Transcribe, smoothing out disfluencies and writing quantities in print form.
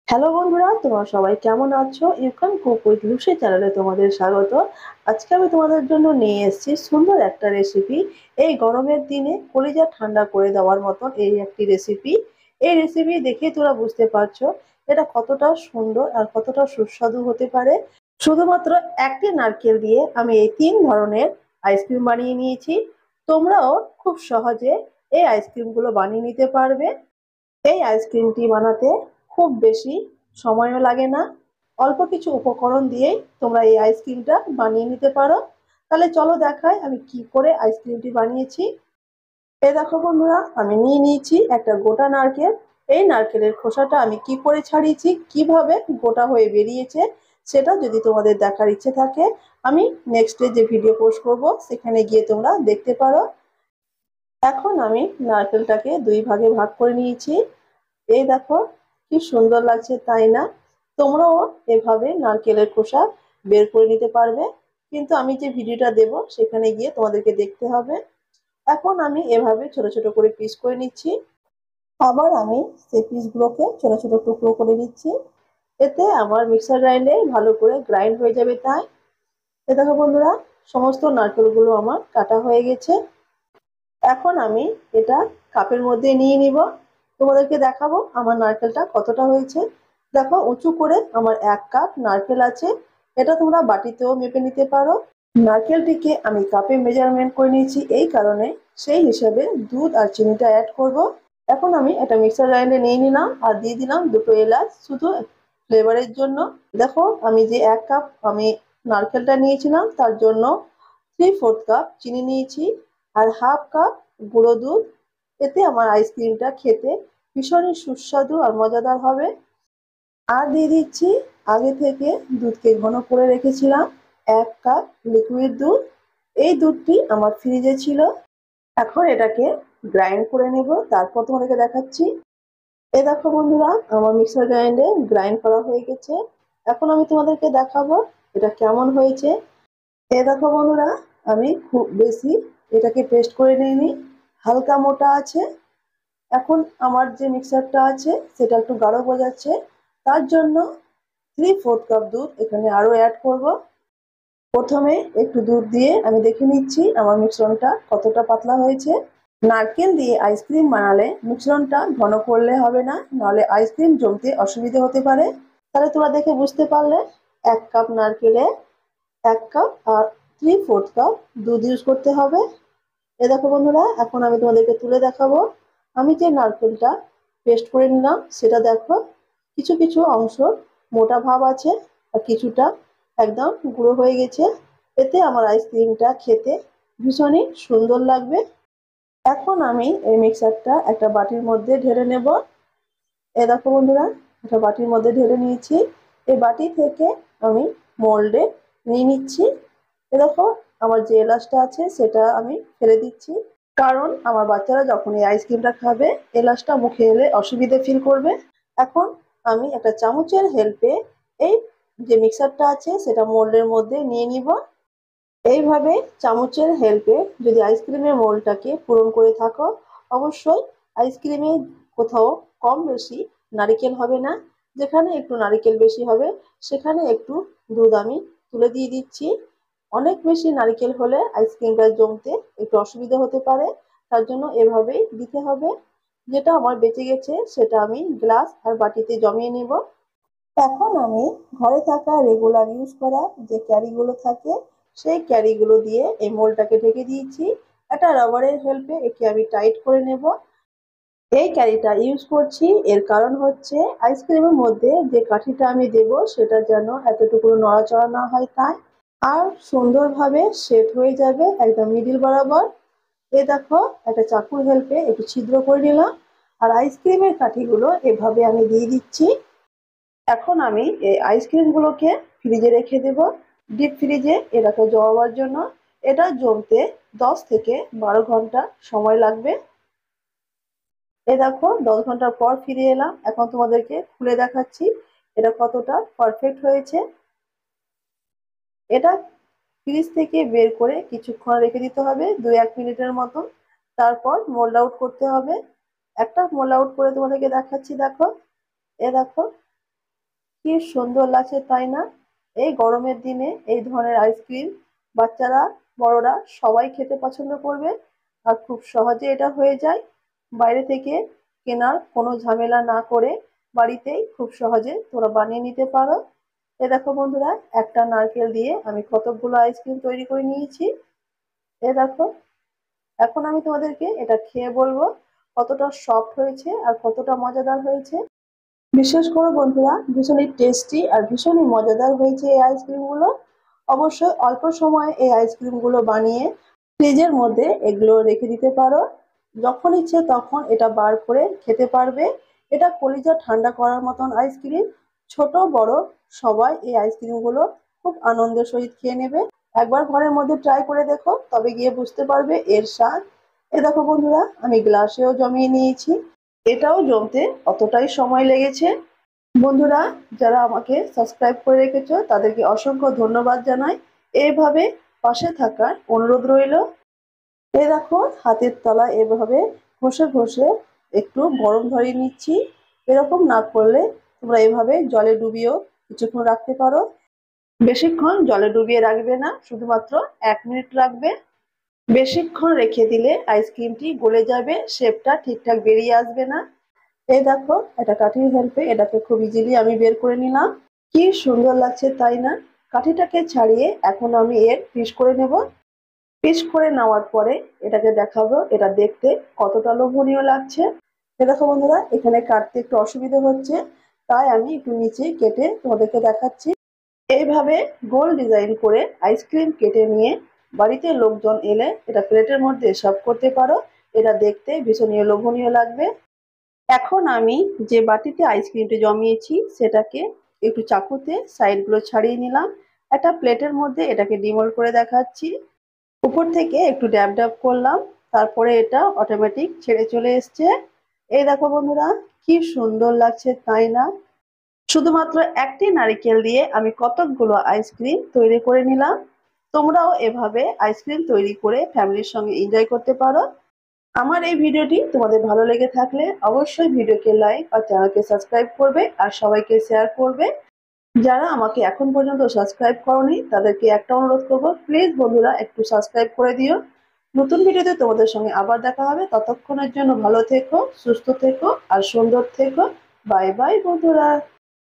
Hello বন্ধুরা, তোমরা সবাই কেমন আছো? You can cook with Lucy চ্যানেলে তোমাদের স্বাগত। আজকে আমি তোমাদের জন্য নিয়ে এসেছি সুন্দর একটা রেসিপি। এই গরমের দিনে কলিজা ঠান্ডা করে দেওয়ার মতন এই একটি রেসিপি। এই রেসিপি দেখে তোরা বুঝতে পারছো এটা কতটা সুন্দর আর কতটা সুস্বাদু হতে পারে। শুধুমাত্র একটি নারকেল দিয়ে আমি এই 3 ধরনের আইসক্রিম বানিয়ে নিয়েছি। তোমরাও খুব সহজে এই আইসক্রিমগুলো বানিয়ে নিতে পারবে। এই আইসক্রিমটি বানাতে খুব বেশি সময়ও লাগে না। অল্প কিছু উপকরণ দিয়েই তোমরা এই আইসক্রিমটা বানিয়ে নিতে পারো। তাহলে চলো দেখাই আমি কি করে আইসক্রিমটি বানিয়েছি। এই দেখো বন্ধুরা, আমি নিয়ে নিয়েছি একটা গোটা নারকেল। এই নারকেলের খোসাটা আমি কি করে ছাড়িয়েছি, কিভাবে গোটা হয়ে বেরিয়েছে, সেটা যদি তোমাদের দেখার ইচ্ছে থাকে আমি নেক্সটে যে ভিডিও পোস্ট করব সেখানে গিয়ে তোমরা দেখতে পারো। এখন আমি নারকেলটাকে 2 ভাগে ভাগ করে নিয়েছি। এই দেখো কি সুন্দর লাগছে, তাই না? তোমরাও এভাবে নারকেলের খোসা বের করে নিতে পারবে, কিন্তু আমি যে ভিডিওটা দেব সেখানে গিয়ে তোমাদেরকে দেখতে হবে। এখন আমি এভাবে ছোট ছোট করে পিস করে নিচ্ছি। আবার আমি সেই পিসগুলোকে ছোট ছোট টুকরো করে নিচ্ছি। এতে আমার মিক্সার গ্রাইন্ডে ভালো করে গ্রাইন্ড হয়ে যাবে। তাই এ দেখো বন্ধুরা, সমস্ত নারকেলগুলো আমার কাটা হয়ে গেছে। এখন আমি এটা কাপের মধ্যে নিয়ে নিব। তোমাদেরকে দেখাবো আমার নারকেলটা কতটা হয়েছে। দেখো, উঁচু করে আমার 1 কাপ নারকেল আছে। এটা তোমরা বাটিতেও মেপে নিতে পারো। নারকেলটিকে আমি কাপে মেজারমেন্ট করে নিয়েছি এই কারণে, সেই হিসেবে দুধ আর চিনিটা অ্যাড করব। এখন আমি এটা মিক্সার গ্রাইন্ডে নিয়ে নিলাম আর দিয়ে দিলাম 2টো এলাচ, শুধু ফ্লেভারের জন্য। দেখো, আমি যে 1 কাপ আমি নারকেলটা নিয়েছিলাম তার জন্য 3/4 কাপ চিনি নিয়েছি আর হাফ কাপ গুঁড়ো দুধ। এতে আমার আইসক্রিমটা খেতে ভীষণই সুস্বাদু আর মজাদার হবে। আর দিয়ে দিচ্ছি আগে থেকে দুধকে ঘন করে রেখেছিলাম 1 কাপ লিকুইড দুধ। এই দুধটি আমার ফ্রিজে ছিল। এখন এটাকে গ্রাইন্ড করে নেব, তারপর তোমাদেরকে দেখাচ্ছি। এই দেখো বন্ধুরা, আমার মিক্সার গ্রাইন্ডে গ্রাইন্ড করা হয়ে গেছে। এখন আমি তোমাদেরকে দেখাবো এটা কেমন হয়েছে। এই দেখো বন্ধুরা, আমি খুব বেশি এটাকে পেস্ট করে নিইনি, হালকা মোটা আছে। এখন আমার যে মিক্সারটা আছে সেটা একটু গাঢ় বোঝাচ্ছে, তার জন্য 3/4 কাপ দুধ এখানে আরো অ্যাড করব। প্রথমে একটু দুধ দিয়ে আমি দেখে নিচ্ছি আমার মিশ্রণটা কতটা পাতলা হয়েছে। নারকেল দিয়ে আইসক্রিম বানালে মিশ্রণটা ঘন করলে হবে না, নাহলে আইসক্রিম জমতে অসুবিধা হতে পারে। তাহলে তোমরা দেখে বুঝতে পারলে 1 কাপ নারকেলে 1 কাপ আর 3/4 কাপ দুধ ইউজ করতে হবে। এ দেখো বন্ধুরা, এখন আমি তোমাদেরকে তুলে দেখাবো আমি যে নারকেলটা পেস্ট করে নিলাম সেটা। দেখো, কিছু কিছু অংশ মোটা ভাব আছে আর কিছুটা একদম গুঁড়ো হয়ে গেছে। এতে আমার আইসক্রিমটা খেতে ভীষণই সুন্দর লাগবে। এখন আমি এই মিক্সারটা একটা বাটির মধ্যে ঢেলে নেব। এ দেখো বন্ধুরা, একটা বাটির মধ্যে ঢেলে নিয়েছি। এই বাটি থেকে আমি মোল্ডে নিয়ে নিচ্ছি। এ দেখো, আমার যে এলাচটা আছে সেটা আমি ফেলে দিচ্ছি, কারণ আমার বাচ্চারা যখন এই আইসক্রিমটা খাবে এলাচটা মুখে এলে অসুবিধে ফিল করবে। এখন আমি একটা চামচের হেল্পে এই যে মিক্সারটা আছে সেটা মোল্ডের মধ্যে নিয়ে নিব। এইভাবে চামচের হেল্পে যদি আইসক্রিমের মোল্ডটাকে পূরণ করে থাকো, অবশ্যই আইসক্রিমে কোথাও কম বেশি নারিকেল হবে না। যেখানে একটু নারিকেল বেশি হবে সেখানে একটু দুধ আমি তুলে দিয়ে দিচ্ছি। অনেক বেশি নারিকেল হলে আইসক্রিমটা জমতে একটু অসুবিধা হতে পারে, তার জন্য এভাবেই দিতে হবে। যেটা আমার বেঁচে গেছে সেটা আমি গ্লাস আর বাটিতে জমিয়ে নেব। এখন আমি ঘরে থাকা রেগুলার ইউজ করা যে ক্যারিগুলো থাকে সেই ক্যারিগুলো দিয়ে এই মোলটাকে ঢেকে দিয়েছি। একটা রাবারের হেল্পে একে আমি টাইট করে নেব। এই ক্যারিটা ইউজ করছি এর কারণ হচ্ছে আইসক্রিমের মধ্যে যে কাঠিটা আমি দেব সেটা যেন এতটুকু নড়াচড়া না হয়, তাই। আর সুন্দরভাবে সেট হয়ে যাবে একদম মিডিল বরাবর। এ দেখো, একটা চাকুর হেল্পে একটু ছিদ্র করে নিলাম আর আইসক্রিমের কাঠিগুলো এভাবে আমি দিয়ে দিচ্ছি। এখন আমি এই আইসক্রিমগুলোকে ফ্রিজে রেখে দেব, ডিপ ফ্রিজে এটাকে জমাবার জন্য। এটা জমতে 10 থেকে 12 ঘন্টা সময় লাগবে। এই দেখো, 10 ঘন্টা পর ফিরে এলাম। এখন তোমাদেরকে খুলে দেখাচ্ছি এটা কতটা পারফেক্ট হয়েছে। এটা ফ্রিজ থেকে বের করে কিছুক্ষণ রেখে দিতে হবে, 2-1 মিনিটের মতন। তারপর মোল্ড আউট করতে হবে। একটা মোল্ড আউট করে তোমাদেরকে দেখাচ্ছি। দেখো, এ দেখো, কি সুন্দর লাগছে তাই না? এই গরমের দিনে এই ধরনের আইসক্রিম বাচ্চারা বড়রা সবাই খেতে পছন্দ করবে। আর খুব সহজে এটা হয়ে যায়, বাইরে থেকে কেনার কোনো ঝামেলা না করে বাড়িতেই খুব সহজে তোমরা বানিয়ে নিতে পারো। এ দেখো বন্ধুরা, একটা নারকেল দিয়ে আমি কতগুলো আইসক্রিম তৈরি করে নিয়েছি। এ দেখো, এখন আমি তোমাদেরকে এটা খেয়ে বলবো কতটা সফট হয়েছে আর কতটা মজাদার হয়েছে। বিশেষ করে বন্ধুরা, ভীষণই টেস্টি আর ভীষণই মজাদার হয়েছে এই আইসক্রিমগুলো। অবশ্যই অল্প সময়ে এই আইসক্রিমগুলো বানিয়ে ফ্রিজের মধ্যে এগুলো রেখে দিতে পারো। যখন ইচ্ছে তখন এটা বার করে খেতে পারবে। এটা কলিজা ঠান্ডা করার মতন আইসক্রিম। ছোট বড় সবাই এই আইসক্রিমগুলো খুব আনন্দের সহিত খেয়ে নেবে। একবার ঘরের মধ্যে ট্রাই করে দেখো, তবে গিয়ে বুঝতে পারবে এর স্বাদ। এ দেখো বন্ধুরা, আমি গ্লাসেও জমিয়ে নিয়েছি। এটাও জমতে অতটাই সময় লেগেছে। বন্ধুরা, যারা আমাকে সাবস্ক্রাইব করে রেখেছো তাদেরকে অসংখ্য ধন্যবাদ জানাই। এইভাবে পাশে থাকার অনুরোধ রইল। এই দেখো, হাতের তলায় এভাবে ঘষে ঘষে একটু গরম ধরিয়ে নিচ্ছি। এরকম না করলে তোমরা এভাবে জলে ডুবিয়েও কিছুক্ষণ রাখতে পারো। বেশিক্ষণ জলে ডুবিয়ে রাখবে না, শুধুমাত্র 1 মিনিট রাখবে। বেশিক্ষণ রেখে দিলে আইসক্রিমটি গলে যাবে, শেপটা ঠিকঠাক বেরিয়ে আসবে না। এই দেখো, এটা কাঠির হেল্পে এটাকে খুব ইজিলি আমি বের করে নিলাম। কি সুন্দর লাগছে তাই না? কাঠিটাকে ছাড়িয়ে এখন আমি এর পিস করে নেব। পিস করে নেওয়ার পরে এটাকে দেখাবো এটা দেখতে কতটা লোভনীয় লাগছে। এ দেখো বন্ধুরা, এখানে কাটতে একটু অসুবিধা হচ্ছে, তাই আমি একটু নিচে কেটে তোমাদেরকে দেখাচ্ছি। এইভাবে গোল ডিজাইন করে আইসক্রিম কেটে নিয়ে বাড়িতে লোকজন এলে এটা প্লেটের মধ্যে সার্ভ করতে পারো। এটা দেখতে ভীষণই লোভনীয় লাগবে। এখন আমি যে বাটিতে আইসক্রিমটি জমিয়েছি সেটাকে একটু চাকুতে সাইডগুলো ছাড়িয়ে নিলাম। একটা প্লেটের মধ্যে এটাকে ডিমোল্ড করে দেখাচ্ছি। উপর থেকে একটু ড্যাব ড্যাব করলাম, তারপরে এটা অটোমেটিক ছেড়ে চলে এসছে। এই দেখো বন্ধুরা, কি সুন্দর লাগছে তাই না? শুধুমাত্র একটি নারকেল দিয়ে আমি কতকগুলো আইসক্রিম তৈরি করে নিলাম। তোমরাও এভাবে আইসক্রিম তৈরি করে ফ্যামিলির সঙ্গে এনজয় করতে পারো। আমার এই ভিডিওটি তোমাদের ভালো লেগে থাকলে অবশ্যই ভিডিওকে লাইক আর চ্যানেলকে সাবস্ক্রাইব করবে আর সবাইকে শেয়ার করবে। যারা আমাকে এখন পর্যন্ত সাবস্ক্রাইব করোনি তাদেরকে একটা অনুরোধ করবো, প্লিজ বন্ধুরা একটু সাবস্ক্রাইব করে দিও। নতুন ভিডিওতে তোমাদের সঙ্গে আবার দেখা হবে। ততক্ষণের জন্য ভালো থেকো, সুস্থ থেকো আর সুন্দর থেকো। বাই বাই বন্ধুরা।